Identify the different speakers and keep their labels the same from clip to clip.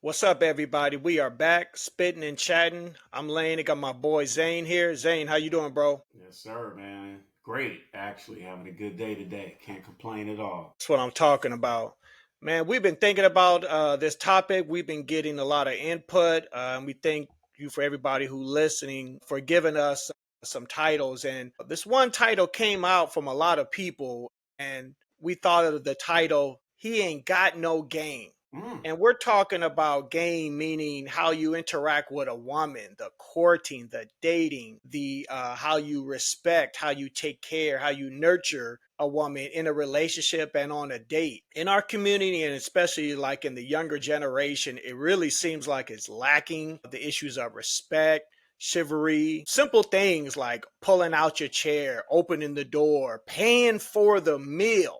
Speaker 1: What's up, everybody? We are back, spitting and chatting. I'm Lane. I got my boy Zane here. Zane, how you doing, bro?
Speaker 2: Yes, sir, man. Great. Actually, having a good day today. Can't complain at all.
Speaker 1: That's what I'm talking about. Man, we've been thinking about this topic. We've been getting a lot of input. And we thank you for everybody who listening for giving us some titles. And this one title came out from a lot of people, and we thought of the title, He Ain't Got No Game.
Speaker 2: Mm,
Speaker 1: And we're talking about game, meaning how you interact with a woman, the courting, the dating, the how you respect, how you take care, how you nurture a woman in a relationship and on a date. In our community, and especially like in the younger generation, it really seems like it's lacking the issues of respect, chivalry, simple things like pulling out your chair, opening the door, paying for the meal.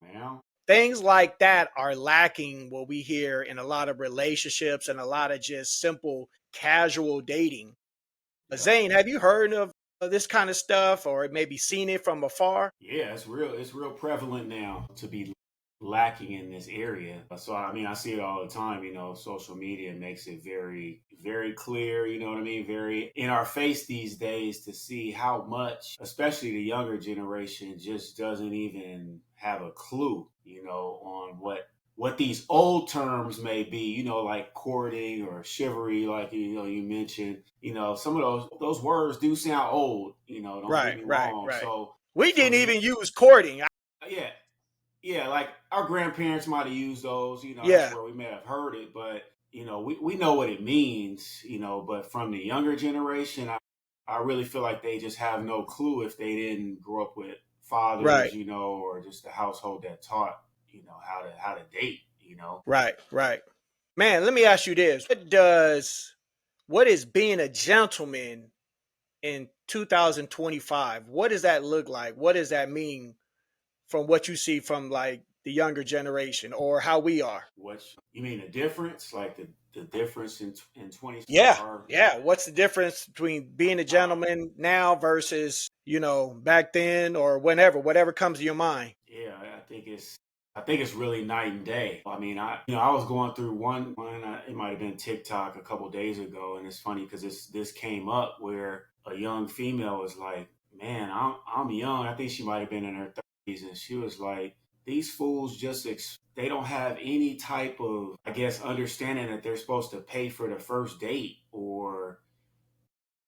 Speaker 2: well,
Speaker 1: Things like that are lacking what we hear in a lot of relationships and a lot of just simple casual dating.
Speaker 2: yeah.
Speaker 1: Zane, have you heard of this kind of stuff or maybe seen it from afar?
Speaker 2: Yeah, it's real. It's real prevalent now to be lacking in this area. So, I mean, I see it all the time. Social media makes it very, very clear. You know what I mean? Very in our face these days to see how much, especially the younger generation, just doesn't even have a clue, on what these old terms may be, like courting or chivalry, like you mentioned. Some of those words do sound old, don't get
Speaker 1: Right,
Speaker 2: me
Speaker 1: right,
Speaker 2: wrong.
Speaker 1: right.
Speaker 2: So
Speaker 1: We
Speaker 2: so
Speaker 1: didn't
Speaker 2: the
Speaker 1: even use courting.
Speaker 2: yeah, yeah, like our grandparents might have used those, that's
Speaker 1: Yeah,
Speaker 2: where we may have heard it, but we know what it means, but from the younger generation, I really feel like they just have no clue if they didn't grow up with
Speaker 1: right,
Speaker 2: fathers, or just a household that taught, how to date,
Speaker 1: right, right. Man, let me ask you this. What is being a gentleman in 2025? What does that look like? What does that mean from what you see from like the younger generation or how we are?
Speaker 2: What you mean the difference, like the difference in 20
Speaker 1: Yeah.
Speaker 2: or
Speaker 1: Yeah. What's the difference between being a
Speaker 2: uh
Speaker 1: gentleman now versus, back then or whenever, whatever comes to your mind?
Speaker 2: Yeah, I think it's really night and day. I mean, I was going through one. It might have been TikTok a couple days ago, and it's funny because this came up where a young female was like, "Man, I'm young. I think she might have been in her 30s, and she was like, these fools just they don't have any type of, I guess, understanding that they're supposed to pay for the first date or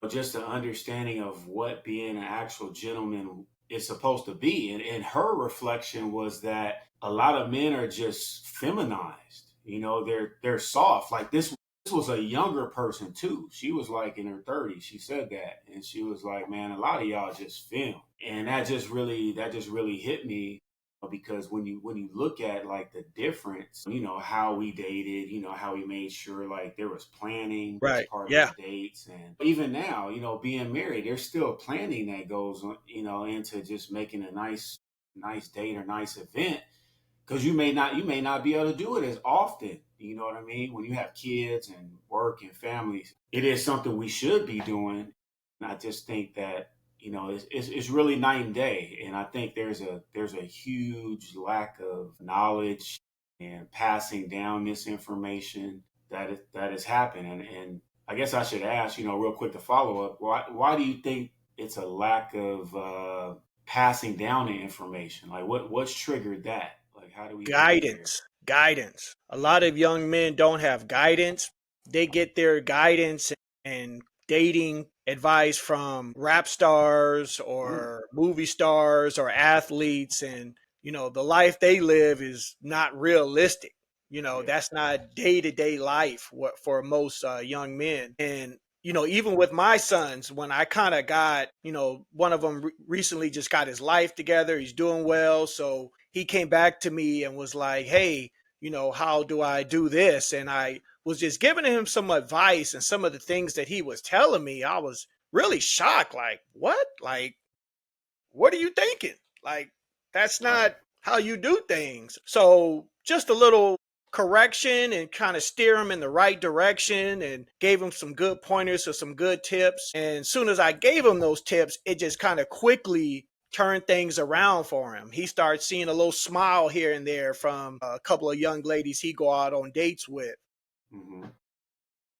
Speaker 2: just an understanding of what being an actual gentleman is supposed to be. And her reflection was that a lot of men are just feminized. They're soft. Like this was a younger person too. She was like in her 30s. She said that, and she was like, "Man, a lot of y'all just fem," and that just really hit me because when you look at like the difference, how we dated, how we made sure like there was planning as
Speaker 1: Right.
Speaker 2: part of the
Speaker 1: Yeah.
Speaker 2: dates, and even now, being married, there's still planning that goes on, into just making a nice date or nice event because you may not be able to do it as often. You know what I mean? When you have kids and work and families, it is something we should be doing. And I just think that it's really night and day, and I think there's a huge lack of knowledge and passing down this information that is happening. And I guess I should ask, real quick to follow up, why do you think it's a lack of passing down the information? Like what's triggered that? Like how do we get there?
Speaker 1: Guidance. Guidance. A lot of young men don't have guidance. They get their guidance and dating advice from rap stars
Speaker 2: Mm,
Speaker 1: or movie stars or athletes. And, the life they live is not realistic.
Speaker 2: yeah.
Speaker 1: That's not day to day life for most young men. And, even with my sons, when I kind of got, one of them recently just got his life together, he's doing well. So he came back to me and was like, hey, how do I do this? And I was just giving him some advice and some of the things that he was telling me. I was really shocked. Like, what? Like, what are you thinking? Like, that's
Speaker 2: Right.
Speaker 1: not how you do things. So, just a little correction and kind of steer him in the right direction and gave him some good pointers or some good tips. And as soon as I gave him those tips, it just kind of quickly turned things around for him. He started seeing a little smile here and there from a couple of young ladies he go out on dates with.
Speaker 2: Mm-hmm.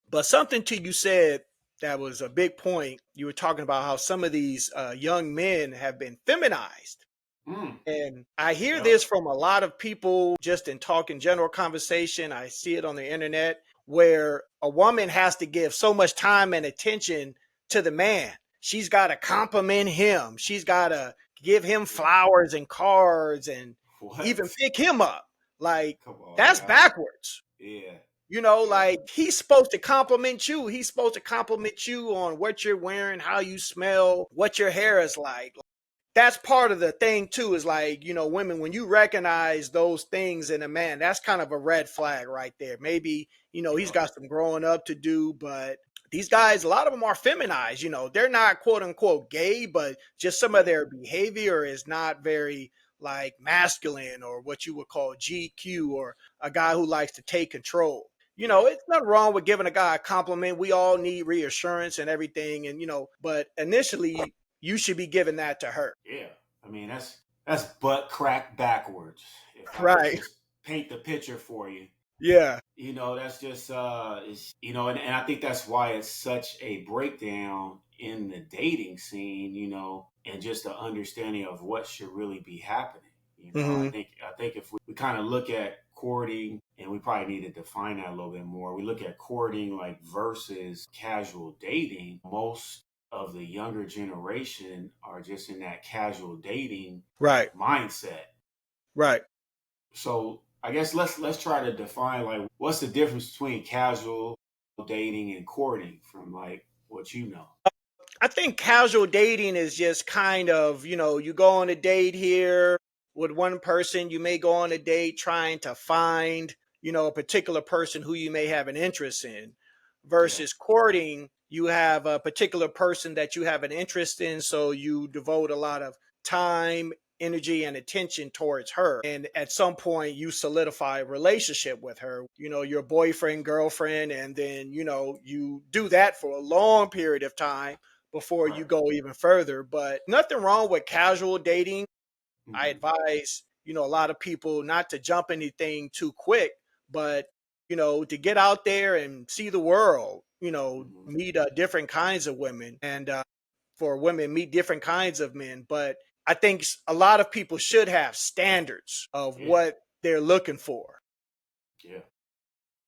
Speaker 1: But something to you said that was a big point. You were talking about how some of these young men have been feminized.
Speaker 2: Mm.
Speaker 1: And I hear
Speaker 2: Yep.
Speaker 1: this from a lot of people just in talking general conversation. I see it on the internet where a woman has to give so much time and attention to the man. She's got to compliment him. She's got to give him flowers and cards and even
Speaker 2: What?
Speaker 1: pick him up. Like,
Speaker 2: Come on
Speaker 1: that's
Speaker 2: now.
Speaker 1: backwards.
Speaker 2: Yeah. Yeah.
Speaker 1: Like he's supposed to compliment you. He's supposed to compliment you on what you're wearing, how you smell, what your hair is like. That's part of the thing too, is like, women, when you recognize those things in a man, that's kind of a red flag right there. Maybe, he's
Speaker 2: Yep.
Speaker 1: got some growing up to do, but these guys, a lot of them are feminized. They're not quote unquote gay, but just some of
Speaker 2: Yeah.
Speaker 1: their behavior is not very like masculine, or what you would call GQ, or a guy who likes to take control.
Speaker 2: Yeah.
Speaker 1: It's nothing wrong with giving a guy a compliment. We all need reassurance and everything. And, but initially, you should be giving that to her.
Speaker 2: Yeah. I mean, that's butt crack backwards. If I could
Speaker 1: Right.
Speaker 2: just paint the picture for you.
Speaker 1: Yeah.
Speaker 2: That's just is and I think that's why it's such a breakdown in the dating scene, and just the understanding of what should really be happening. I
Speaker 1: Hmm.
Speaker 2: think if we kind of look at courting, and we probably need to define that a little bit more. We look at courting like versus casual dating. Most of the younger generation are just in that casual dating
Speaker 1: Right.
Speaker 2: mindset.
Speaker 1: Right.
Speaker 2: So I guess let's try to define like what's the difference between casual dating and courting from like what you know.
Speaker 1: I think casual dating is just kind of, you go on a date here with one person. You may go on a date trying to find, a particular person who you may have an interest in,
Speaker 2: Yeah.
Speaker 1: versus courting. You have a particular person that you have an interest in. So you devote a lot of time, energy, and attention towards her. And at some point, you solidify a relationship with her, your boyfriend, girlfriend. And then, you do that for a long period of time before you
Speaker 2: Right.
Speaker 1: go even further. But nothing wrong with casual dating. I
Speaker 2: Mm-hmm.
Speaker 1: advise, a lot of people not to jump anything too quick, but, to get out there and see the world,
Speaker 2: Mm-hmm.
Speaker 1: meet different kinds of women, and for women, meet different kinds of men. But I think a lot of people should have standards of
Speaker 2: Yeah.
Speaker 1: what they're looking for.
Speaker 2: Yeah.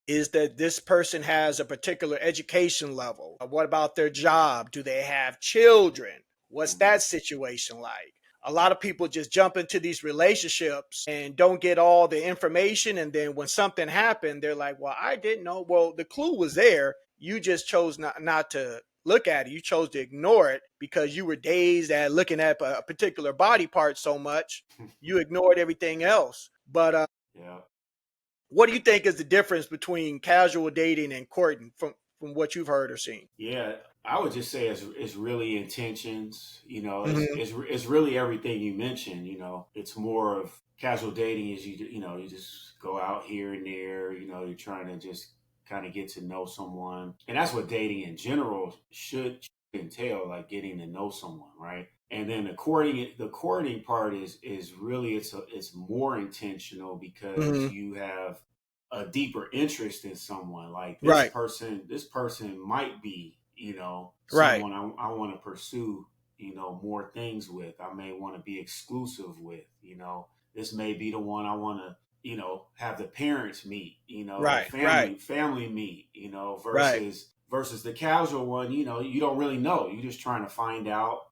Speaker 1: Is that this person has a particular education level? What about their job? Do they have children? What's
Speaker 2: Mm-hmm.
Speaker 1: that situation like? A lot of people just jump into these relationships and don't get all the information. And then when something happened, they're like, well, I didn't know. Well, the clue was there. You just chose not to look at it. You chose to ignore it because you were dazed at looking at a particular body part so much. You ignored everything else. But
Speaker 2: Yeah.
Speaker 1: what do you think is the difference between casual dating and courting from what you've heard or seen?
Speaker 2: Yeah, I would just say it's really intentions.
Speaker 1: Hmm.
Speaker 2: It's really everything you mentioned. It's more of casual dating is you just go out here and there. You're trying to just kind of get to know someone, and that's what dating in general should entail, like getting to know someone, right? And then the courting part is really it's more intentional because
Speaker 1: Hmm.
Speaker 2: you have a deeper interest in someone. Like
Speaker 1: Right.
Speaker 2: this person might be,
Speaker 1: Right.
Speaker 2: someone I want to pursue, more things with. I may want to be exclusive with, this may be the one I want to, have the parents meet,
Speaker 1: Right. Right.
Speaker 2: family meet,
Speaker 1: Right.
Speaker 2: versus the casual one, you don't really know. You're just trying to find out,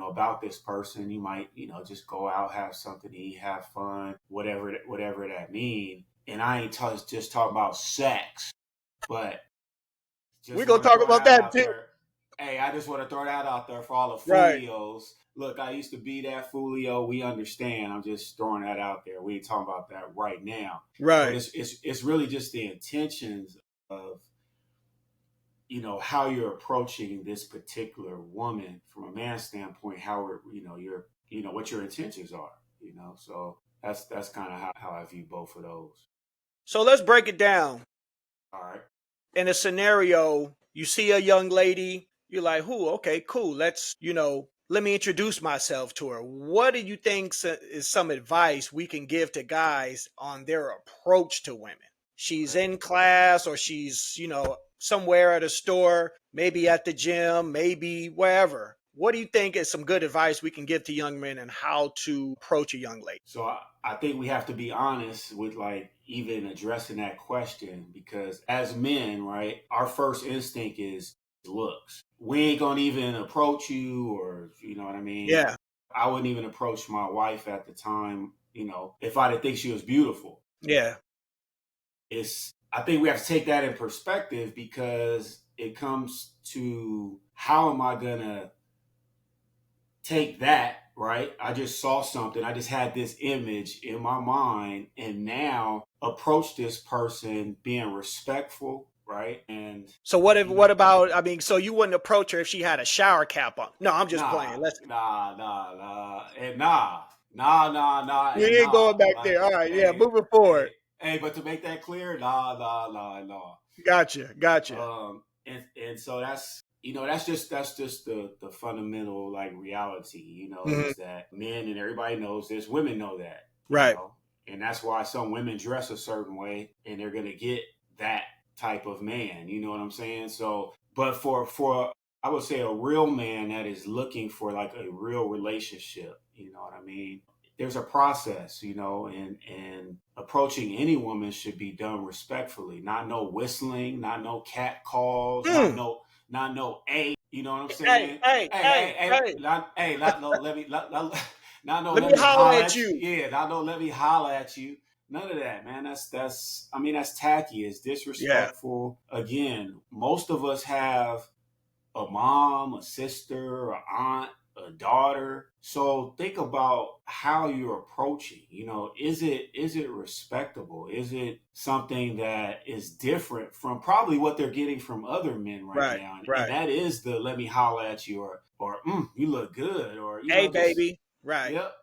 Speaker 2: about this person. You might, just go out, have something to eat, have fun, whatever that mean. And I ain't just talking about sex, but
Speaker 1: We're
Speaker 2: just
Speaker 1: gonna
Speaker 2: want to
Speaker 1: talk
Speaker 2: throw
Speaker 1: about
Speaker 2: that
Speaker 1: that
Speaker 2: out
Speaker 1: too.
Speaker 2: there. Hey, I just want to throw that out there for all the
Speaker 1: Right.
Speaker 2: folios. Look, I used to be that folio. We understand. I'm just throwing that out there. We ain't talking about that right now. But
Speaker 1: Right.
Speaker 2: it's really just the intentions of how you're approaching this particular woman from a man's standpoint. How your what your intentions are. So that's kind of how I view both of those.
Speaker 1: So let's break it down.
Speaker 2: All right.
Speaker 1: In a scenario, you see a young lady, you're like, "Who? Okay, cool. Let me introduce myself to her." What do you think is some advice we can give to guys on their approach to women? she's
Speaker 2: Right.
Speaker 1: in class or she's, somewhere at a store, maybe at the gym, maybe wherever. What do you think is some good advice we can give to young men and how to approach a young lady?
Speaker 2: So I think we have to be honest with like even addressing that question because as men, right, our first instinct is looks. We ain't gonna even approach you, or you know what I mean.
Speaker 1: Yeah,
Speaker 2: I wouldn't even approach my wife at the time, if I didn't think she was beautiful.
Speaker 1: yeah.
Speaker 2: It's I think we have to take that in perspective because it comes to how am I gonna take that, right? I just saw something. I just had this image in my mind and now approach this person being respectful, right? And
Speaker 1: So what about, I mean, so you wouldn't approach her if she had a shower cap on? No, I'm just
Speaker 2: nah,
Speaker 1: playing. Let's
Speaker 2: nah,
Speaker 1: We
Speaker 2: and
Speaker 1: ain't going
Speaker 2: nah.
Speaker 1: back
Speaker 2: Like,
Speaker 1: there. All right, yeah,
Speaker 2: hey,
Speaker 1: moving forward.
Speaker 2: hey, hey, but to make that clear, nah.
Speaker 1: Gotcha.
Speaker 2: And so that's just the fundamental like reality,
Speaker 1: Hmm.
Speaker 2: is that men and everybody knows this, women know that,
Speaker 1: Right.
Speaker 2: and that's why some women dress a certain way and they're gonna get that type of man. You know what I'm saying? So, but for I would say a real man that is looking for like a real relationship, you know what I mean? There's a process, and approaching any woman should be done respectfully. Not no whistling, not no cat calls,
Speaker 1: Hmm.
Speaker 2: not no a. You know what I'm
Speaker 1: Hey,
Speaker 2: saying?
Speaker 1: hey, hey, hey.
Speaker 2: Not no let me, not no
Speaker 1: Let
Speaker 2: let
Speaker 1: me
Speaker 2: me
Speaker 1: holler
Speaker 2: holler
Speaker 1: at
Speaker 2: at you.
Speaker 1: you.
Speaker 2: Yeah, not no let me holler at you. None of that, man. I mean, that's tacky. It's
Speaker 1: Yeah.
Speaker 2: disrespectful. Again, most of us have a mom, a sister, a aunt, a daughter. So think about how you're approaching. Is it respectable? Is it something that is different from probably what they're getting from other men right
Speaker 1: Right.
Speaker 2: now? And
Speaker 1: Right.
Speaker 2: that is the let me holler at you, or you look good, or
Speaker 1: Hey,
Speaker 2: just
Speaker 1: baby. Right.
Speaker 2: yep,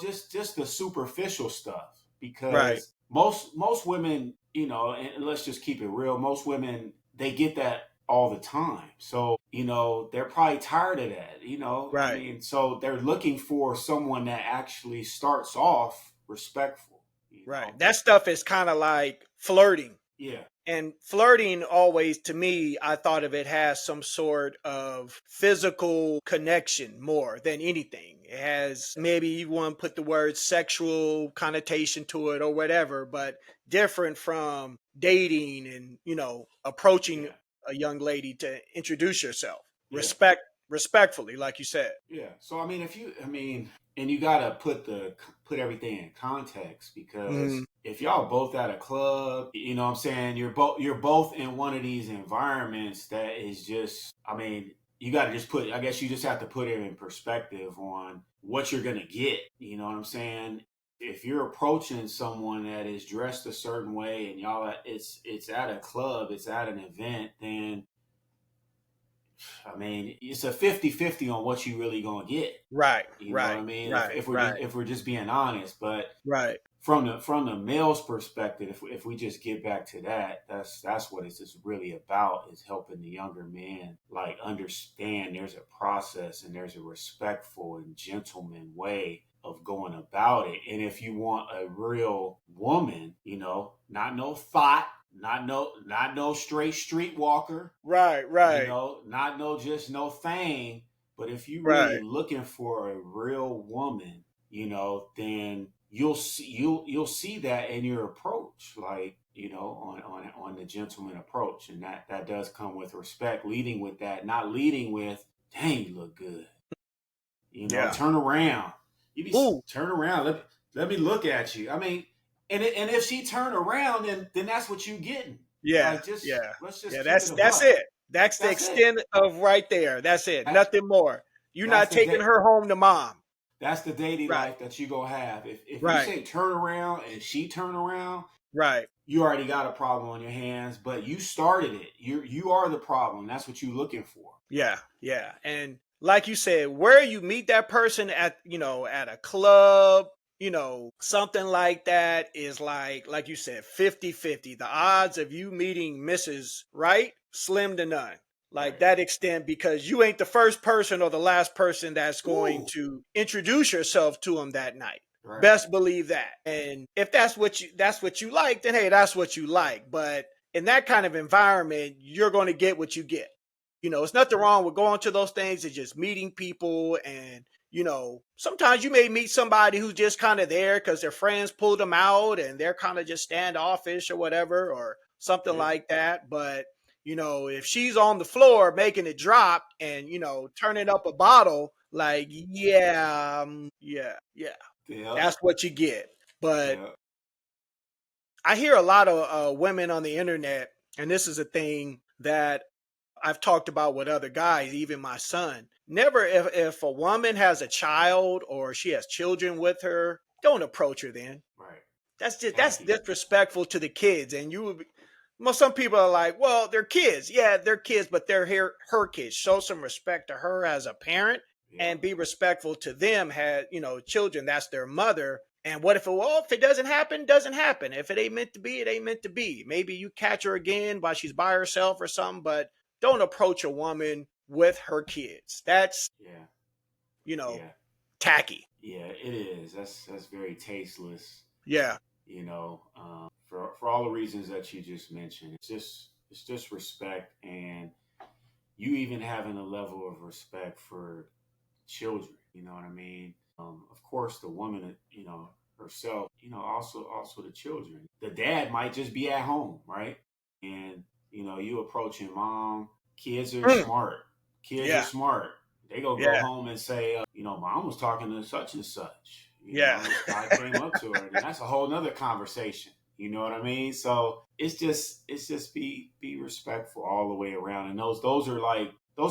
Speaker 2: just the superficial stuff.
Speaker 1: Right.
Speaker 2: Because most women, and let's just keep it real, most women they get that all the time. So, they're probably tired of that, I
Speaker 1: Right.
Speaker 2: mean, so they're looking for someone that actually starts off respectful, you
Speaker 1: Right.
Speaker 2: know?
Speaker 1: That stuff is kind of like flirting.
Speaker 2: Yeah,
Speaker 1: And flirting always, to me, I thought of it has some sort of physical connection more than anything. It has, maybe you want to put the word sexual connotation to it or whatever, but different from dating and, approaching
Speaker 2: yeah,
Speaker 1: a young lady to introduce yourself.
Speaker 2: yeah.
Speaker 1: Respectfully, like you said.
Speaker 2: Yeah. So I mean, and you gotta put everything in context
Speaker 1: Hmm.
Speaker 2: because if y'all both at a club, what I'm saying, you're both in one of these environments that is just, I mean, you got to just I guess you just have to put it in perspective on what you're gonna get. You know what I'm saying? If you're approaching someone that is dressed a certain way and it's at a club, it's at an event, then I mean, it's a 50-50 on what you really gonna get.
Speaker 1: Right,
Speaker 2: You know what I
Speaker 1: right,
Speaker 2: mean? If,
Speaker 1: right,
Speaker 2: if we're just
Speaker 1: right,
Speaker 2: if we're just being honest, but
Speaker 1: right,
Speaker 2: from the male's perspective, if we just get back to that, that's what it's just really about is helping the younger man like understand there's a process and there's a respectful and gentleman way of going about it. And if you want a real woman, not no thought, not no straight streetwalker,
Speaker 1: right, right,
Speaker 2: not no just no thing, but if you really
Speaker 1: right,
Speaker 2: looking for a real woman, then you'll see that in your approach, like on the gentleman approach, and that does come with respect, leading with that, not leading with, dang, you look good,
Speaker 1: yeah.
Speaker 2: turn around,
Speaker 1: Ooh,
Speaker 2: turn around, let me look at you. I mean, and if she turn around, then that's what you getting.
Speaker 1: yeah,
Speaker 2: Like, just
Speaker 1: yeah,
Speaker 2: let's
Speaker 1: yeah.
Speaker 2: just keep it
Speaker 1: That's
Speaker 2: a
Speaker 1: that's
Speaker 2: buck.
Speaker 1: it. That's the
Speaker 2: That's it.
Speaker 1: extent of right there. That's it.
Speaker 2: That
Speaker 1: Nothing more. You're
Speaker 2: that's
Speaker 1: not
Speaker 2: the
Speaker 1: taking
Speaker 2: day.
Speaker 1: her home to mom.
Speaker 2: That's the daily
Speaker 1: Right,
Speaker 2: life that you gonna have. If you
Speaker 1: right,
Speaker 2: say turn around and she turn around,
Speaker 1: right.
Speaker 2: you already got a problem on your hands. But you started it. You are the problem. That's what you looking for.
Speaker 1: Yeah, yeah. And like you said, where you meet that person at, at a club, something like that is like you said, 50-50. The odds of you meeting Mrs. Right, slim to none. Like
Speaker 2: Right.
Speaker 1: that extent, because you ain't the first person or the last person that's going
Speaker 2: Ooh.
Speaker 1: to introduce yourself to them that night.
Speaker 2: Right.
Speaker 1: Best believe that. And if that's what you like, then hey, that's what you like. But in that kind of environment, you're going to get what you get. It's nothing wrong with going to those things and just meeting people. And sometimes you may meet somebody who's just kind of there because their friends pulled them out and they're kind of just standoffish or whatever, or something
Speaker 2: Yeah.
Speaker 1: like that. But if she's on the floor making it drop and turning up a bottle, like, yeah, yeah, yeah,
Speaker 2: Yeah.
Speaker 1: that's what you get. But
Speaker 2: Yeah.
Speaker 1: I hear a lot of women on the internet, and this is a thing that I've talked about with other guys, even my son. Never, if a woman has a child or she has children with her, don't approach her then.
Speaker 2: Right.
Speaker 1: That's
Speaker 2: Tacky.
Speaker 1: disrespectful to the kids. And you would be, well, some people are like, well, they're kids. Yeah, they're kids, but they're her kids. Show some respect to her as a parent
Speaker 2: Yeah.
Speaker 1: and be respectful to them. Had children, that's their mother. And what if it doesn't happen, doesn't happen. If it ain't meant to be, it ain't meant to be. Maybe you catch her again while she's by herself or something, but don't approach a woman with her kids. That's,
Speaker 2: Yeah.
Speaker 1: you know,
Speaker 2: Yeah.
Speaker 1: tacky.
Speaker 2: Yeah. It is. That's very tasteless.
Speaker 1: Yeah.
Speaker 2: For all the reasons that you just mentioned. It's just respect, and you even having a level of respect for children. You know what I mean? Of course, the woman, herself, also the children. The dad might just be at home, right? And you approaching mom. Kids are
Speaker 1: Mm,
Speaker 2: smart. Kids are
Speaker 1: yeah.
Speaker 2: smart. They gonna go
Speaker 1: Yeah.
Speaker 2: home and say, mom was talking to such and such.
Speaker 1: Yeah.
Speaker 2: This guy came up to her, and that's a whole nother conversation. You know what I mean? So it's just be respectful all the way around. And those are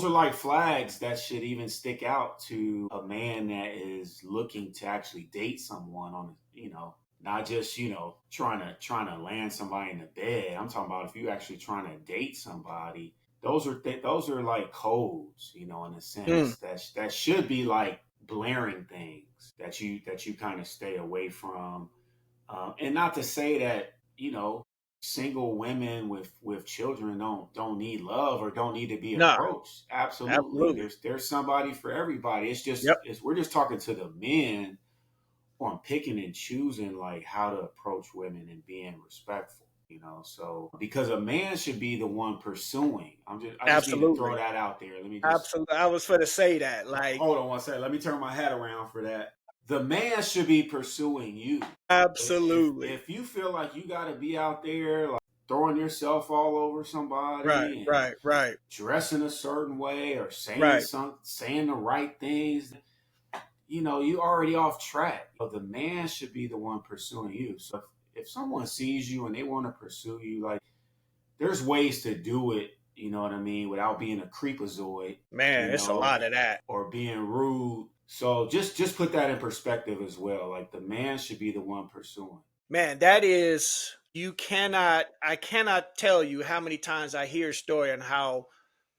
Speaker 2: like flags that should even stick out to a man that is looking to actually date someone on, not just, trying to land somebody in the bed. I'm talking about if you actually trying to date somebody. Those are like codes, in a
Speaker 1: Mm,
Speaker 2: sense that should be like blaring things that you kind of stay away from. And not to say that single women with children don't need love or don't need to be
Speaker 1: no,
Speaker 2: approached. Absolutely,
Speaker 1: absolutely.
Speaker 2: there's somebody for everybody. It's
Speaker 1: Yep.
Speaker 2: just we're just talking to the men on picking and choosing like how to approach women and being respectful. So because a man should be the one pursuing. I just need to throw
Speaker 1: Absolutely.
Speaker 2: that out there. Let me just
Speaker 1: Absolutely. I was going to say that. Like,
Speaker 2: hold on one second. Let me turn my head around for that. The man should be pursuing you. If
Speaker 1: absolutely.
Speaker 2: if you feel like you got to be out there like throwing yourself all over
Speaker 1: Right,
Speaker 2: somebody and
Speaker 1: right, right,
Speaker 2: dressing a certain way or
Speaker 1: right.
Speaker 2: saying the right things, you already off track. The man should be the one pursuing you. So if someone sees you and they want to pursue you, like there's ways to do it. You know what I mean, without being a creepazoid. You
Speaker 1: Man, it's a
Speaker 2: know,
Speaker 1: lot of that.
Speaker 2: or being rude. So just put that in perspective as well. Like the man should be the one pursuing.
Speaker 1: Man, that is, I cannot tell you how many times I hear a story on how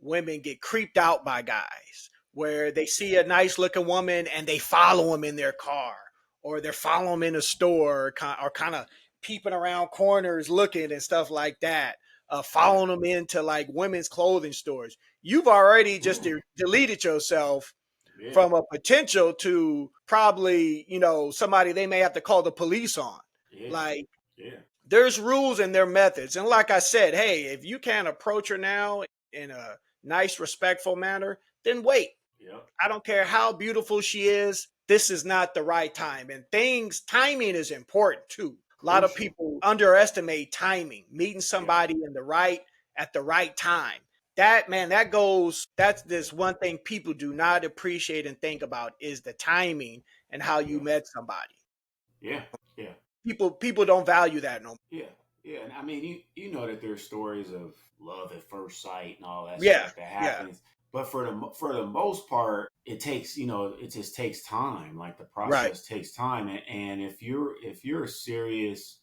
Speaker 1: women get creeped out by guys, where they see a nice looking woman and they follow them in their car, or they're following them in a store, or kind of peeping around corners looking and stuff like that,
Speaker 2: Yeah,
Speaker 1: following them into like women's clothing stores. You've already just deleted yourself
Speaker 2: yeah,
Speaker 1: from a potential to probably, somebody they may have to call the police on.
Speaker 2: yeah,
Speaker 1: Like,
Speaker 2: yeah,
Speaker 1: there's rules and their methods. And like I said, hey, if you can't approach her now in a nice, respectful manner, then wait.
Speaker 2: yep,
Speaker 1: I don't care how beautiful she is. This is not the right time. And timing is important too. A lot of
Speaker 2: crucial.
Speaker 1: people underestimate timing, meeting
Speaker 2: Yeah,
Speaker 1: somebody at the right time. That's this one thing people do not appreciate and think about is the timing and how you
Speaker 2: yeah,
Speaker 1: met somebody.
Speaker 2: yeah, yeah.
Speaker 1: People don't value that no more.
Speaker 2: Yeah, yeah, and I mean, you know that there's stories of love at first sight and all that
Speaker 1: Yeah,
Speaker 2: stuff that
Speaker 1: yeah,
Speaker 2: happens, but for the most part, it takes it just takes time. Like the
Speaker 1: right.
Speaker 2: process takes time, and if you're a serious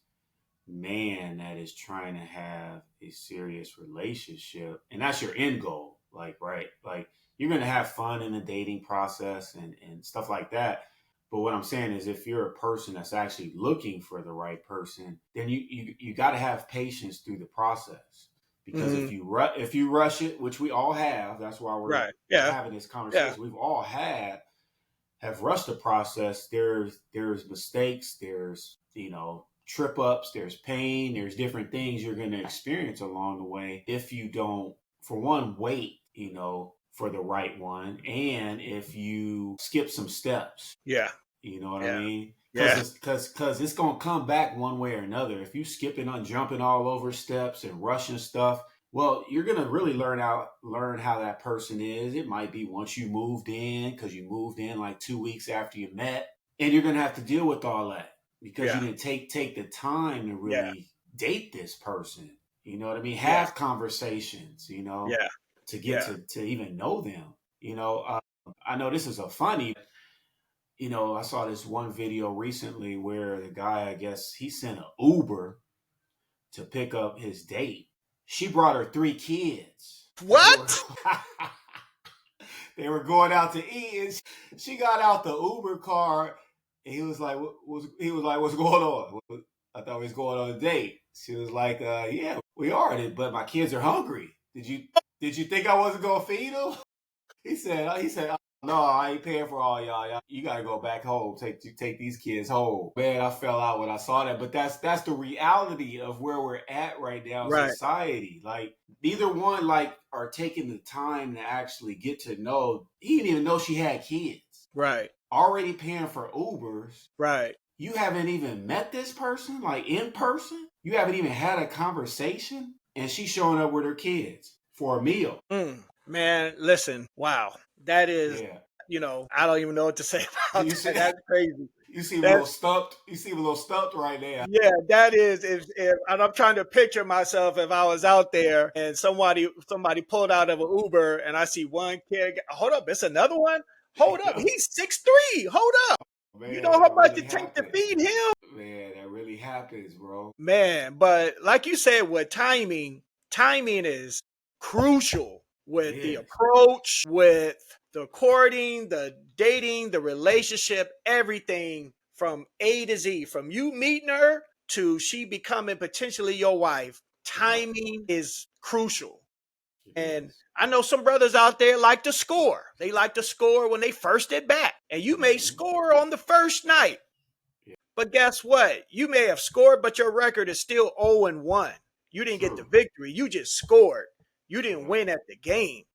Speaker 2: man that is trying to have a serious relationship, and that's your end goal, like right, like you're gonna have fun in the dating process and stuff like that. But what I'm saying is, if you're a person that's actually looking for the right person, then you got to have patience through the process. Because
Speaker 1: Hmm.
Speaker 2: if you rush it, which we all have, that's why we're
Speaker 1: Right. Yeah.
Speaker 2: having this
Speaker 1: Yeah.
Speaker 2: conversation. We've all had have rushed the process, there's mistakes, there's trip ups, there's pain, there's different things you're going to experience along the way if you don't, for one, wait, for the right one, and if you skip some steps.
Speaker 1: Yeah.
Speaker 2: You know what I
Speaker 1: Yeah.
Speaker 2: mean?
Speaker 1: Yeah.
Speaker 2: Cause it's gonna come back one way or another. If you skipping on jumping all over steps and rushing stuff, well, you're gonna really learn how that person is. It might be once you moved in, because you moved in like 2 weeks after you met, and you're gonna have to deal with all that because you
Speaker 1: Yeah.
Speaker 2: didn't take the time to
Speaker 1: Yeah.
Speaker 2: really date this person. You know what I mean?
Speaker 1: Yeah.
Speaker 2: Have conversations.
Speaker 1: Yeah.
Speaker 2: To get
Speaker 1: Yeah.
Speaker 2: to even know them. I know this is a funny. I saw this one video recently where the guy, I guess, he sent an Uber to pick up his date. She brought her 3 kids because they were
Speaker 1: What?
Speaker 2: they were going out to eat. And she got out the Uber car, and he was like, "What's going on? I thought we was going on a date." She was like, "Yeah, we are, but my kids are hungry. Did you think I wasn't gonna feed them?" He said, "No, I ain't paying for all y'all. You gotta go back home. Take these kids home." Man, I fell out when I saw that. But that's the reality of where we're at right now in
Speaker 1: Right.
Speaker 2: society. Like neither one are taking the time to actually get to know. He didn't even know she had kids.
Speaker 1: Right.
Speaker 2: Already paying for Ubers.
Speaker 1: Right.
Speaker 2: You haven't even met this person like in person. You haven't even had a conversation, and she's showing up with her kids for a meal.
Speaker 1: Man, listen. Wow. That is,
Speaker 2: Yeah.
Speaker 1: I don't even know what to say
Speaker 2: You
Speaker 1: about
Speaker 2: see,
Speaker 1: that. That's crazy.
Speaker 2: you seem a
Speaker 1: That's
Speaker 2: little stumped. You seem a little stumped right now.
Speaker 1: Yeah, that is if and I'm trying to picture myself if I was out there and somebody pulled out of an Uber and I see one kid. Hold up, it's another one. Hold up,
Speaker 2: Yeah.
Speaker 1: he's 6'3". Hold up. You know
Speaker 2: Man,
Speaker 1: how
Speaker 2: that
Speaker 1: much
Speaker 2: really
Speaker 1: it takes to
Speaker 2: happens.
Speaker 1: feed him?
Speaker 2: Man, that really happens, bro.
Speaker 1: Man, but like you said, with timing is crucial
Speaker 2: It
Speaker 1: with the
Speaker 2: is.
Speaker 1: approach, with the courting, the dating, the relationship, everything from A to Z, from you meeting her to she becoming potentially your wife.
Speaker 2: Yep.
Speaker 1: Timing is crucial.
Speaker 2: It
Speaker 1: And
Speaker 2: is.
Speaker 1: I know some brothers out there like to score. They like to score when they first at bat. And you may
Speaker 2: Mm-hmm.
Speaker 1: score on the first night.
Speaker 2: Yeah.
Speaker 1: But guess what? You may have scored, but your record is still 0-1. You didn't get the
Speaker 2: True.
Speaker 1: victory. You just scored. You didn't
Speaker 2: Yeah.
Speaker 1: win at the game.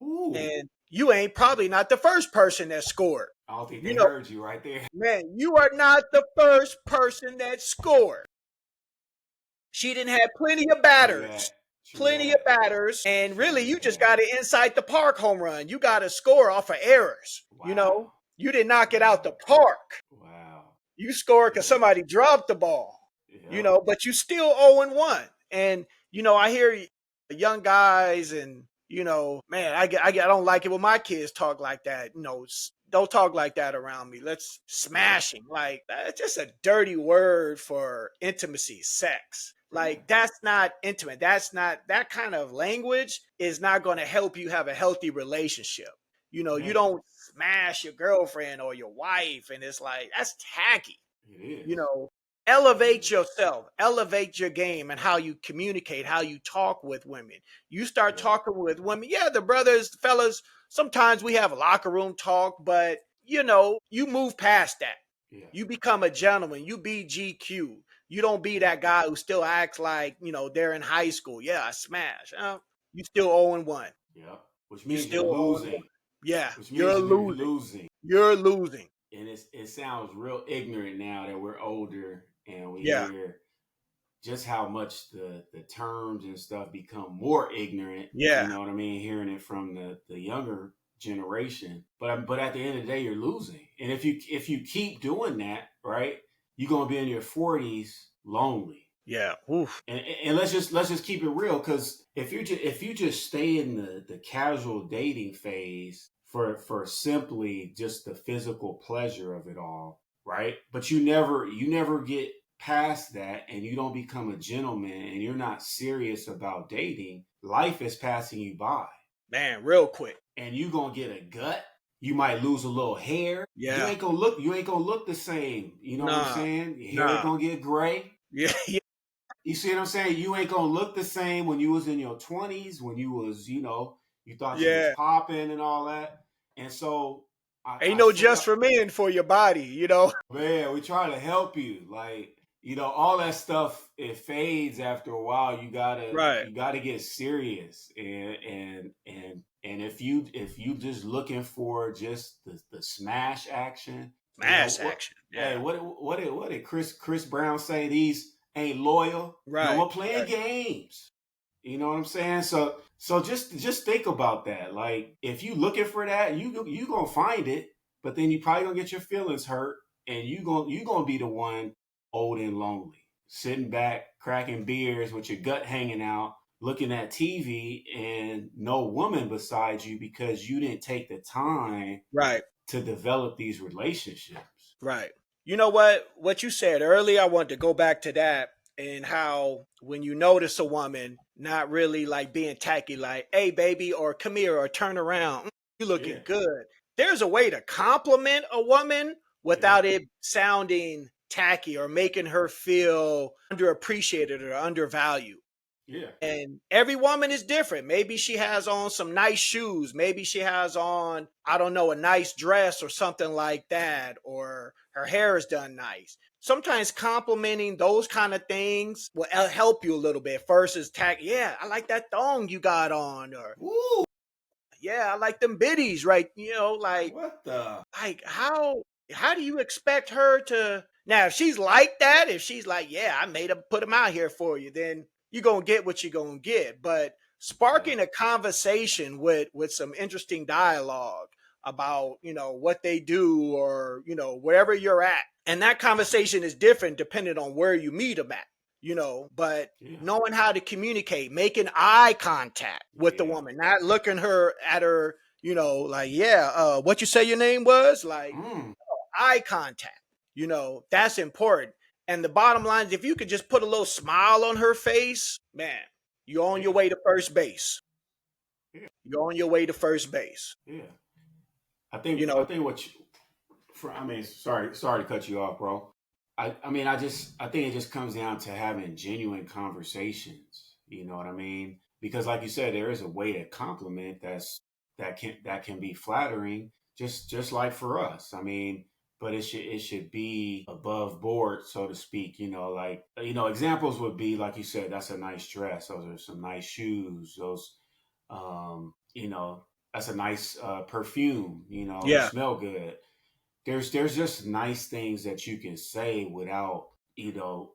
Speaker 2: Ooh.
Speaker 1: And you ain't probably not the first person that scored.
Speaker 2: I don't think
Speaker 1: You
Speaker 2: they
Speaker 1: know,
Speaker 2: heard you right there.
Speaker 1: man, you are not the first person that scored. She didn't have plenty of
Speaker 2: True
Speaker 1: batters.
Speaker 2: that. True that.
Speaker 1: And really,
Speaker 2: True
Speaker 1: you just
Speaker 2: that.
Speaker 1: got to inside the park home run. You got to score off of errors.
Speaker 2: Wow.
Speaker 1: You did not get out the
Speaker 2: Wow.
Speaker 1: park.
Speaker 2: Wow.
Speaker 1: You scored because
Speaker 2: Yeah.
Speaker 1: somebody dropped the ball,
Speaker 2: Yep.
Speaker 1: but you still 0-1. And, I hear young guys and, man, I don't like it when my kids talk like that. Don't talk like that around me. Let's
Speaker 2: Yeah.
Speaker 1: smashing. Like, that's just a dirty word for intimacy, sex.
Speaker 2: Yeah.
Speaker 1: Like, that's not intimate. That's not, that kind of language is not going to help you have a healthy relationship. You
Speaker 2: Man,
Speaker 1: don't smash your girlfriend or your wife, and it's like, that's tacky.
Speaker 2: it
Speaker 1: You
Speaker 2: is.
Speaker 1: know,
Speaker 2: It
Speaker 1: elevate
Speaker 2: is.
Speaker 1: yourself, elevate your game and how you communicate, how you talk with women. You start
Speaker 2: Yep.
Speaker 1: talking with women. Yeah, the brothers, the fellas, sometimes we have locker room talk, but you move past that.
Speaker 2: Yeah.
Speaker 1: You become a gentleman. You be GQ. You don't be
Speaker 2: Yep.
Speaker 1: that guy who still acts like, they're in high school. Yeah, I smash. You still 0-1.
Speaker 2: Yep. Which
Speaker 1: You
Speaker 2: means you're
Speaker 1: still 0-1.
Speaker 2: losing.
Speaker 1: Yeah,
Speaker 2: Which
Speaker 1: you're
Speaker 2: means you're
Speaker 1: losing.
Speaker 2: losing.
Speaker 1: You're losing.
Speaker 2: And it sounds real ignorant now that we're older and we
Speaker 1: Yeah,
Speaker 2: hear just how much the terms and stuff become more ignorant. You
Speaker 1: yeah,
Speaker 2: know what I mean? Hearing it from the younger generation. But at the end of the day, you're losing. And if you keep doing that, right, you're gonna be in your 40s lonely.
Speaker 1: yeah. Oof.
Speaker 2: And let's just keep it real, because if you just stay in the casual dating phase for simply just the physical pleasure of it all, right? But you never get past that, and you don't become a gentleman, and you're not serious about dating. Life is passing you by,
Speaker 1: Man, real quick.
Speaker 2: and you gonna get a gut. You might lose a little hair. You
Speaker 1: Yeah.
Speaker 2: ain't gonna look. You ain't gonna look the same. You know what I'm
Speaker 1: Nah.
Speaker 2: saying? Your hair
Speaker 1: Nah.
Speaker 2: gonna get gray.
Speaker 1: Yeah. Yeah.
Speaker 2: You see what I'm saying? You ain't gonna look the same when you was in your 20s, when you was, you thought you was
Speaker 1: Yeah.
Speaker 2: popping and all that. And so
Speaker 1: Ain't
Speaker 2: I
Speaker 1: no
Speaker 2: say,
Speaker 1: just for men for your body, you know?
Speaker 2: man, we try to help you. Like, all that stuff, it fades after a while.
Speaker 1: Right.
Speaker 2: You gotta get serious. And if you just looking for just the smash action,
Speaker 1: Mass
Speaker 2: what
Speaker 1: action.
Speaker 2: hey,
Speaker 1: Yeah.
Speaker 2: what did Chris Brown say? These ain't loyal. No
Speaker 1: Right.
Speaker 2: more playing
Speaker 1: Right.
Speaker 2: games. You know what I'm saying? So just think about that. Like, if you looking for that, you gonna find it, but then you probably gonna get your feelings hurt, and you gonna be the one old and lonely, sitting back, cracking beers with your gut hanging out, looking at TV, and no woman beside you because you didn't take the time
Speaker 1: Right.
Speaker 2: to develop these relationships.
Speaker 1: Right. You know what? What you said earlier, I want to go back to that and how when you notice a woman not really like being tacky, like, hey, baby, or come here, or turn around, you
Speaker 2: Yeah,
Speaker 1: looking good. There's a way to compliment a woman
Speaker 2: yeah,
Speaker 1: without it sounding tacky or making her feel underappreciated or undervalued.
Speaker 2: yeah.
Speaker 1: And every woman is different. Maybe she has on some nice shoes. Maybe she has on, I don't know, a nice dress or something like that, or her hair is done nice. Sometimes complimenting those kind of things will help you a little bit versus tag, yeah, I like that thong you got on, or
Speaker 2: Woo!
Speaker 1: yeah, I like them biddies, right?
Speaker 2: What the?
Speaker 1: Like how do you expect her to now if she's like that, if she's like, yeah, I made them put them out here for you, then you're gonna get what you're gonna get. But
Speaker 2: Yeah,
Speaker 1: sparking a conversation with some interesting dialogue about, what they do, or, wherever you're at. And that conversation is different depending on where you meet them at, but
Speaker 2: yeah,
Speaker 1: knowing how to communicate, making eye contact with the
Speaker 2: yeah.
Speaker 1: woman, not looking her at her, like, yeah, what you say your name was, like,
Speaker 2: Mm,
Speaker 1: eye contact, that's important. And the bottom line is if you could just put a little smile on her face, man, you're on your
Speaker 2: yeah,
Speaker 1: way to first base.
Speaker 2: yeah,
Speaker 1: You're on your way to first base.
Speaker 2: yeah.
Speaker 1: You
Speaker 2: I
Speaker 1: know,
Speaker 2: think I mean, sorry to cut you off, bro. I mean, I think it just comes down to having genuine conversations. You know what I mean? Because, like you said, there is a way to compliment that can be flattering, just like for us. I mean, but it should be above board, so to speak. Like, examples would be like you said, that's a nice dress. Those are some nice shoes. Those, um, you know, that's a nice perfume. You
Speaker 1: yeah.
Speaker 2: smell good. There's just nice things that you can say without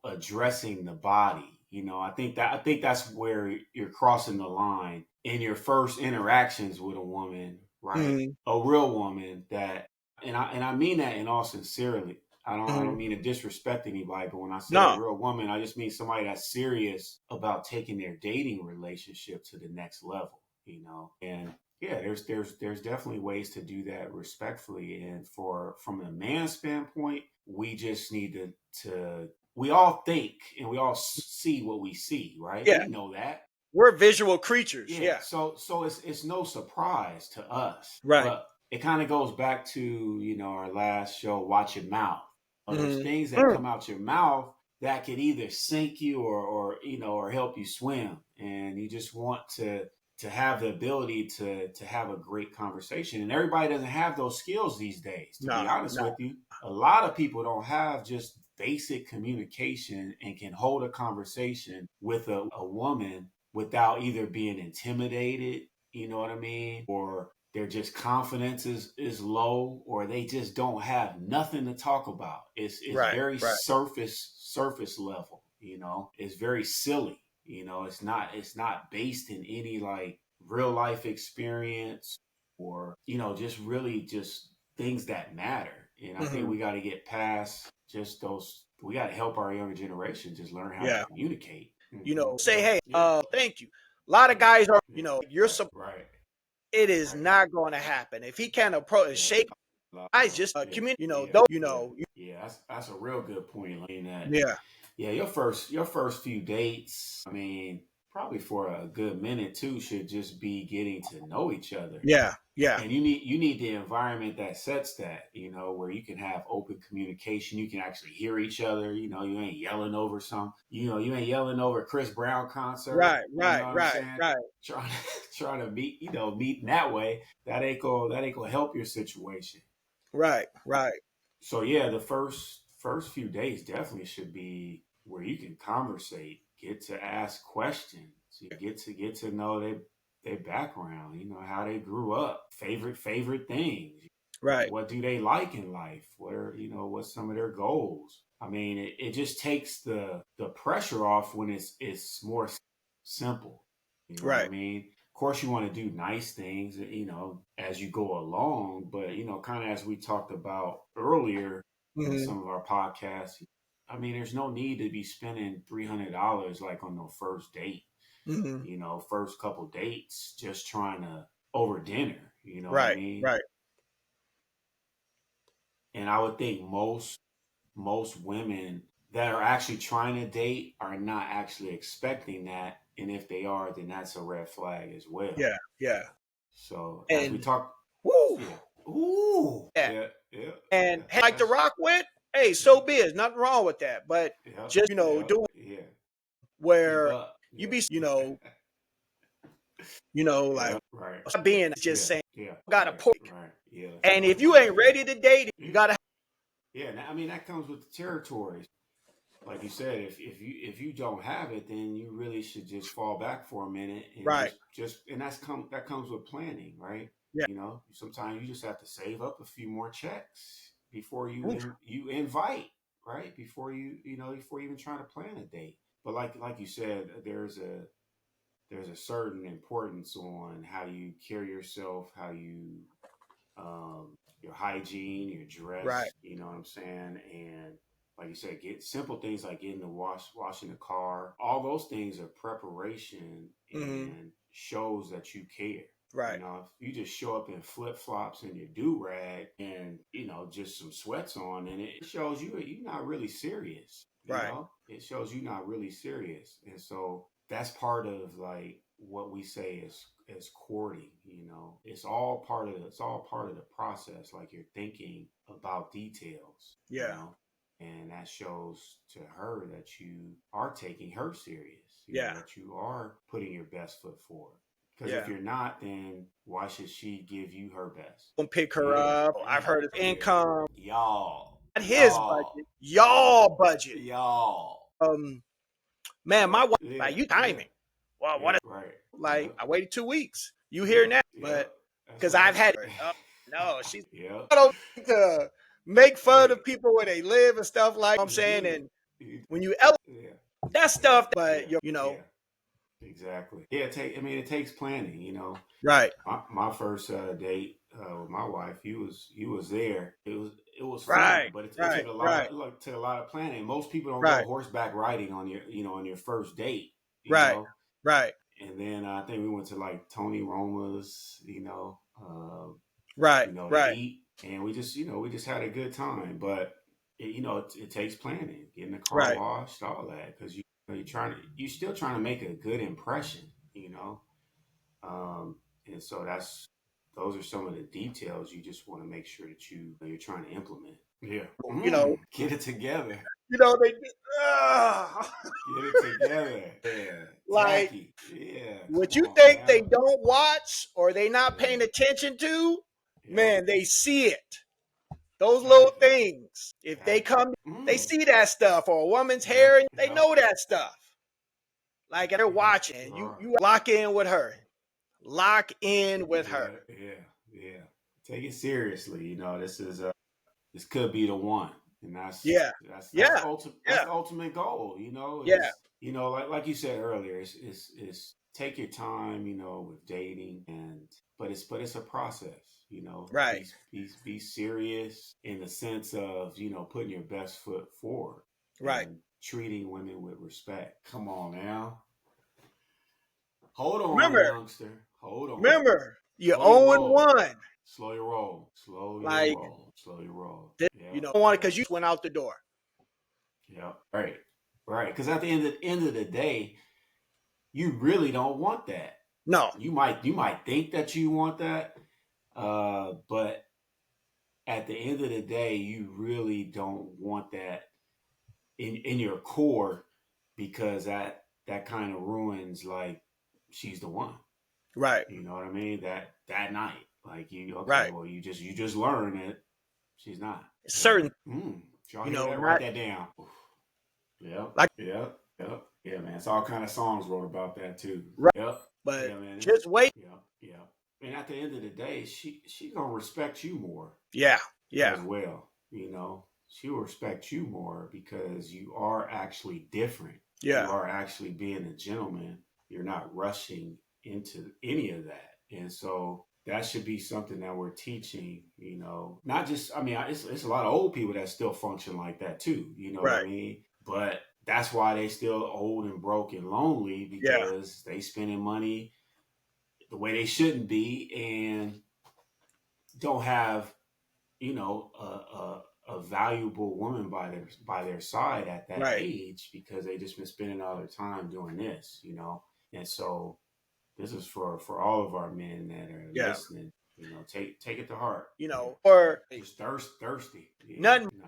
Speaker 2: addressing the body. I think that's where you're crossing the line in your first interactions with a woman, right?
Speaker 1: Hmm.
Speaker 2: A real woman that, and I mean that in all sincerity. I don't
Speaker 1: Hmm.
Speaker 2: mean to disrespect anybody, but when I say a
Speaker 1: No.
Speaker 2: real woman, I just mean somebody that's serious about taking their dating relationship to the next level. And yeah, there's definitely ways to do that respectfully. And from a man's standpoint, we just need to we all think and we all see what we see, right?
Speaker 1: Yeah.
Speaker 2: We know that.
Speaker 1: We're visual creatures.
Speaker 2: Yeah,
Speaker 1: Yeah.
Speaker 2: so it's no surprise to us,
Speaker 1: Right.
Speaker 2: but it kind of goes back to our last show, watch your mouth. There's
Speaker 1: Hmm.
Speaker 2: things that come out your mouth that could either sink you or help you swim, and you just want to have the ability to have a great conversation. And everybody doesn't have those skills these days. To
Speaker 1: No.
Speaker 2: be honest
Speaker 1: No.
Speaker 2: with you, a lot of people don't have just basic communication and can hold a conversation with a woman without either being intimidated, you know what I mean? Or their just confidence is low, or they just don't have nothing to talk about. It's
Speaker 1: Right.
Speaker 2: very
Speaker 1: Right.
Speaker 2: surface level, It's very silly. It's not based in any like real life experience or, just really just things that matter. And I think
Speaker 1: Hmm.
Speaker 2: we got to get past just those. We got to help our younger generation just learn how to
Speaker 1: Yeah.
Speaker 2: communicate.
Speaker 1: Say,
Speaker 2: Yeah,
Speaker 1: hey,
Speaker 2: yeah,
Speaker 1: thank you. A lot of guys are,
Speaker 2: yeah.
Speaker 1: you're
Speaker 2: Right,
Speaker 1: it is
Speaker 2: right.
Speaker 1: not going to happen. If he can't approach,
Speaker 2: Yeah,
Speaker 1: shake eyes, just
Speaker 2: yeah,
Speaker 1: communicate,
Speaker 2: yeah,
Speaker 1: though,
Speaker 2: yeah, yeah. That's a real good point. I mean that.
Speaker 1: yeah,
Speaker 2: Yeah, your first few dates. I mean, probably for a good minute too, should just be getting to know each other.
Speaker 1: yeah, yeah,
Speaker 2: And you need the environment that sets that, where you can have open communication. You can actually hear each other. You ain't yelling over you ain't yelling over a Chris Brown concert.
Speaker 1: right,
Speaker 2: You know
Speaker 1: right,
Speaker 2: what I'm
Speaker 1: right,
Speaker 2: saying?
Speaker 1: right.
Speaker 2: Trying trying to meet, meet in that way. That ain't gonna help your situation.
Speaker 1: Right. Right.
Speaker 2: So yeah, the first few days definitely should be where you can conversate, get to ask questions, get to know their background, how they grew up, favorite things.
Speaker 1: Right.
Speaker 2: What do they like in life? What are what's some of their goals? I mean, it just takes the pressure off when it's more simple. You know what I
Speaker 1: Right.
Speaker 2: mean? Of course, you want to do nice things, as you go along. But kind of as we talked about earlier in
Speaker 1: Hmm.
Speaker 2: some of our podcasts, I mean, there's no need to be spending $300 like on the first date.
Speaker 1: Hmm.
Speaker 2: First couple dates, just trying to over dinner. You know what I
Speaker 1: Right.
Speaker 2: mean?
Speaker 1: Right.
Speaker 2: And I would think most women that are actually trying to date are not actually expecting that, and if they are, then that's a red flag as well.
Speaker 1: Yeah. Yeah.
Speaker 2: So as we
Speaker 1: And
Speaker 2: talk,
Speaker 1: woo.
Speaker 2: yeah, ooh,
Speaker 1: Yeah.
Speaker 2: yeah, yeah,
Speaker 1: And
Speaker 2: yeah,
Speaker 1: hey, like to
Speaker 2: that's
Speaker 1: rock with, hey,
Speaker 2: yeah,
Speaker 1: so be it. Nothing wrong with that. But
Speaker 2: yeah,
Speaker 1: just
Speaker 2: yeah,
Speaker 1: doing
Speaker 2: yeah. Keep
Speaker 1: where
Speaker 2: up,
Speaker 1: you
Speaker 2: yeah,
Speaker 1: be, like
Speaker 2: yeah, right,
Speaker 1: being just
Speaker 2: yeah,
Speaker 1: saying,
Speaker 2: yeah,
Speaker 1: got a
Speaker 2: right,
Speaker 1: pork.
Speaker 2: right, yeah. Let's
Speaker 1: And
Speaker 2: go
Speaker 1: if
Speaker 2: on
Speaker 1: you
Speaker 2: out,
Speaker 1: ain't
Speaker 2: yeah,
Speaker 1: ready to date, you
Speaker 2: yeah,
Speaker 1: gotta
Speaker 2: yeah. I mean, that comes with the territories. Like you said, if you don't have it, then you really should just fall back for a minute and
Speaker 1: right.
Speaker 2: just and that comes with planning, right?
Speaker 1: Yeah.
Speaker 2: Sometimes you just have to save up a few more checks before
Speaker 1: Oof.
Speaker 2: you invite, right? Before you even try to plan a date. But like you said, there's a certain importance on how you carry yourself, how you your hygiene, your
Speaker 1: Right.
Speaker 2: dress, you know what I'm saying? And like you said, get simple things like getting the washing the car. All those things are preparation
Speaker 1: Hmm.
Speaker 2: and shows that you care.
Speaker 1: Right.
Speaker 2: If you just show up in flip flops and your do rag and just some sweats on, and it shows you're not really serious.
Speaker 1: Right.
Speaker 2: It shows you're not really serious, and so that's part of like what we say is courting. It's all part of the process. Like you're thinking about details.
Speaker 1: Yeah.
Speaker 2: And that shows to her that you are taking her serious.
Speaker 1: Yeah.
Speaker 2: That you are putting your best foot forward. Because if
Speaker 1: Yeah.
Speaker 2: you're not, then why should she give you her best?
Speaker 1: Gonna pick her
Speaker 2: Yeah,
Speaker 1: up. I've
Speaker 2: yeah,
Speaker 1: heard of
Speaker 2: yeah.
Speaker 1: income,
Speaker 2: Y'all,
Speaker 1: not his
Speaker 2: y'all,
Speaker 1: budget, y'all budget.
Speaker 2: y'all.
Speaker 1: Um, man,
Speaker 2: Yeah,
Speaker 1: my wife
Speaker 2: yeah,
Speaker 1: like you
Speaker 2: yeah,
Speaker 1: timing. Well,
Speaker 2: yeah.
Speaker 1: what?
Speaker 2: Right.
Speaker 1: Like
Speaker 2: Yep.
Speaker 1: I waited 2 weeks. You hear
Speaker 2: Yep.
Speaker 1: that? But
Speaker 2: Yep. That's
Speaker 1: because I've
Speaker 2: right.
Speaker 1: had no, she's
Speaker 2: Yep.
Speaker 1: I don't like to make fun
Speaker 2: Yeah.
Speaker 1: of people where they live and stuff like I'm
Speaker 2: You
Speaker 1: saying.
Speaker 2: do.
Speaker 1: And
Speaker 2: You
Speaker 1: when you elevate
Speaker 2: Yeah,
Speaker 1: that
Speaker 2: yeah,
Speaker 1: stuff, but
Speaker 2: yeah,
Speaker 1: you're
Speaker 2: yeah. Exactly. Yeah, it takes planning.
Speaker 1: right,
Speaker 2: My first date with my wife, he was there. It was fun,
Speaker 1: right,
Speaker 2: but it
Speaker 1: right,
Speaker 2: took a lot
Speaker 1: right,
Speaker 2: of took a lot of planning. Most people don't go
Speaker 1: right,
Speaker 2: horseback riding on your first date. You
Speaker 1: right,
Speaker 2: know,
Speaker 1: right,
Speaker 2: and then I think we went to like Tony Roma's.
Speaker 1: right,
Speaker 2: To
Speaker 1: right,
Speaker 2: eat, and we just had a good time. But it takes planning, getting the car
Speaker 1: right.
Speaker 2: washed, all that, because you're still trying to make a good impression, you know. And so those are some of the details you just want to make sure that you're trying to implement. Yeah.
Speaker 1: You know,
Speaker 2: Get it together.
Speaker 1: they uh,
Speaker 2: Get it together. Yeah.
Speaker 1: like
Speaker 2: Tacky. Yeah.
Speaker 1: what
Speaker 2: Come
Speaker 1: you
Speaker 2: on
Speaker 1: think they
Speaker 2: now.
Speaker 1: don't watch or they not
Speaker 2: Yeah.
Speaker 1: paying attention to,
Speaker 2: Yep.
Speaker 1: man, they see it. Those little
Speaker 2: Tacky.
Speaker 1: things. If they
Speaker 2: Tacky.
Speaker 1: come, they see that stuff. Or a woman's
Speaker 2: Yep.
Speaker 1: hair, they
Speaker 2: Yep.
Speaker 1: know that stuff. Like they're
Speaker 2: Yep.
Speaker 1: watching. You
Speaker 2: Sure.
Speaker 1: you lock in with her. Lock in with her.
Speaker 2: Yeah, yeah, yeah. Take it seriously. This could be the one, and that's
Speaker 1: Yeah.
Speaker 2: that's that's the
Speaker 1: Yeah.
Speaker 2: ultimate that's
Speaker 1: Yeah.
Speaker 2: the ultimate goal.
Speaker 1: Yeah.
Speaker 2: Is like you said earlier, is take your time. With dating, but it's a process.
Speaker 1: Right.
Speaker 2: Be serious in the sense of putting your best foot forward
Speaker 1: Right.
Speaker 2: and treating women with respect. Come on now. Hold on,
Speaker 1: Remember,
Speaker 2: youngster. Hold on.
Speaker 1: remember, you
Speaker 2: Slow your
Speaker 1: own
Speaker 2: roll.
Speaker 1: one.
Speaker 2: Slow your roll. Slow your
Speaker 1: Like
Speaker 2: roll. Slow your roll.
Speaker 1: this,
Speaker 2: Yeah.
Speaker 1: don't want it
Speaker 2: Yeah.
Speaker 1: because you went out the door.
Speaker 2: Yeah. Right. Right. Because at the end of the day, you really don't want that.
Speaker 1: No.
Speaker 2: You might think that you want that, but at the end of the day, you really don't want that in your core, because that kind of ruins like she's the one.
Speaker 1: Right.
Speaker 2: You know what I mean? That night, like okay,
Speaker 1: Right.
Speaker 2: well, you just learn it. She's not. Yeah.
Speaker 1: Certain,
Speaker 2: Did y'all hear that? Write
Speaker 1: not
Speaker 2: that down. Yep.
Speaker 1: like
Speaker 2: Yep. Yep. Yeah, man. It's all kind of songs wrote about that too.
Speaker 1: right,
Speaker 2: Yep.
Speaker 1: but
Speaker 2: Yeah, man.
Speaker 1: just wait.
Speaker 2: Yep. Yep. And at the end of the day, she gonna respect you more
Speaker 1: Yeah, yeah,
Speaker 2: as well. She will respect you more because you are actually different. You
Speaker 1: yeah,
Speaker 2: are actually being a gentleman. You're not rushing into any of that. And so that should be something that we're teaching, not just, I mean, it's a lot of old people that still function like that too. You know what I
Speaker 1: right,
Speaker 2: mean? But that's why they still old and broke and lonely
Speaker 1: yeah,
Speaker 2: because they spending money the way they shouldn't be and don't have a valuable woman by their side at that
Speaker 1: right.
Speaker 2: age because they just been spending all their time doing this. And so this is for all of our men that are
Speaker 1: Yeah,
Speaker 2: listening. Take it to heart. Yeah,
Speaker 1: or
Speaker 2: just thirsty. Yeah,
Speaker 1: nothing.
Speaker 2: nah,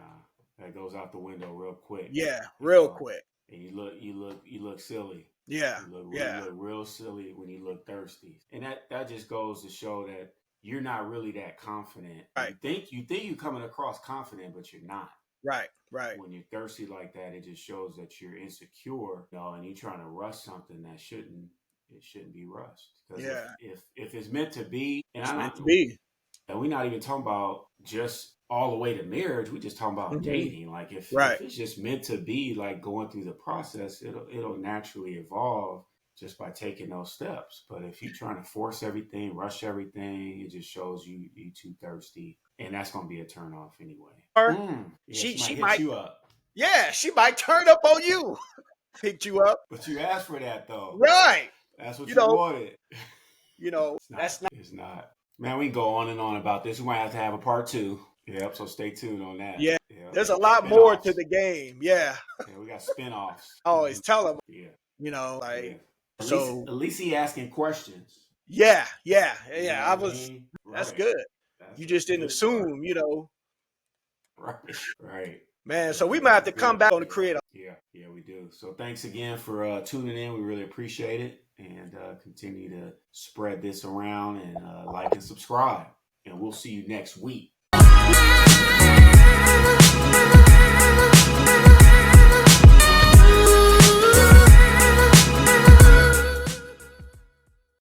Speaker 2: that goes out the window real quick.
Speaker 1: Yeah,
Speaker 2: You
Speaker 1: real
Speaker 2: know,
Speaker 1: quick.
Speaker 2: and you look silly.
Speaker 1: Yeah,
Speaker 2: You
Speaker 1: yeah,
Speaker 2: look real silly when you look thirsty, and that just goes to show that you're not really that confident.
Speaker 1: right,
Speaker 2: You think you're coming across confident, but you're not.
Speaker 1: right, right.
Speaker 2: When you're thirsty like that, it just shows that you're insecure, and you're trying to rush something that shouldn't be rushed. Because if
Speaker 1: Yeah,
Speaker 2: if if it's meant to be, and
Speaker 1: it's
Speaker 2: I
Speaker 1: meant
Speaker 2: not
Speaker 1: to be.
Speaker 2: and we're not even talking about just all the way to marriage. We just talking about
Speaker 1: Hmm.
Speaker 2: dating. Like if
Speaker 1: Right.
Speaker 2: it's just meant to be, like going through the process, it'll naturally evolve just by taking those steps. But if you're trying to force everything, rush everything, it just shows you too thirsty, and that's gonna be a turn off anyway.
Speaker 1: Or
Speaker 2: Yeah,
Speaker 1: she
Speaker 2: she might
Speaker 1: she
Speaker 2: hit
Speaker 1: might,
Speaker 2: you up,
Speaker 1: yeah, she might turn up on you, picked you up.
Speaker 2: but you asked for that though.
Speaker 1: Right.
Speaker 2: That's what
Speaker 1: You
Speaker 2: you
Speaker 1: know,
Speaker 2: wanted. It's not.
Speaker 1: that's not.
Speaker 2: It's not. Man, we can go on and on about this. We might have to have a part two. Yep. So stay tuned on that.
Speaker 1: Yeah.
Speaker 2: Yep.
Speaker 1: There's a lot more to
Speaker 2: Spinoffs.
Speaker 1: the game. Yeah.
Speaker 2: Yeah, we got spinoffs.
Speaker 1: I always tell them,
Speaker 2: Yeah.
Speaker 1: like,
Speaker 2: Yeah.
Speaker 1: so
Speaker 2: At least he asking questions.
Speaker 1: yeah, yeah,
Speaker 2: You
Speaker 1: yeah.
Speaker 2: know
Speaker 1: I
Speaker 2: what I
Speaker 1: was,
Speaker 2: mean?
Speaker 1: that's
Speaker 2: Right.
Speaker 1: good.
Speaker 2: That's
Speaker 1: You
Speaker 2: the
Speaker 1: just didn't
Speaker 2: good part.
Speaker 1: assume,
Speaker 2: Right. Right.
Speaker 1: man. So
Speaker 2: Yeah,
Speaker 1: we might
Speaker 2: that's
Speaker 1: have
Speaker 2: the
Speaker 1: to come
Speaker 2: good.
Speaker 1: back on to
Speaker 2: Yeah.
Speaker 1: create a.
Speaker 2: Yeah. Yeah, we do. So thanks again for tuning in. We really appreciate it. And continue to spread this around and like and subscribe. And we'll see you next week.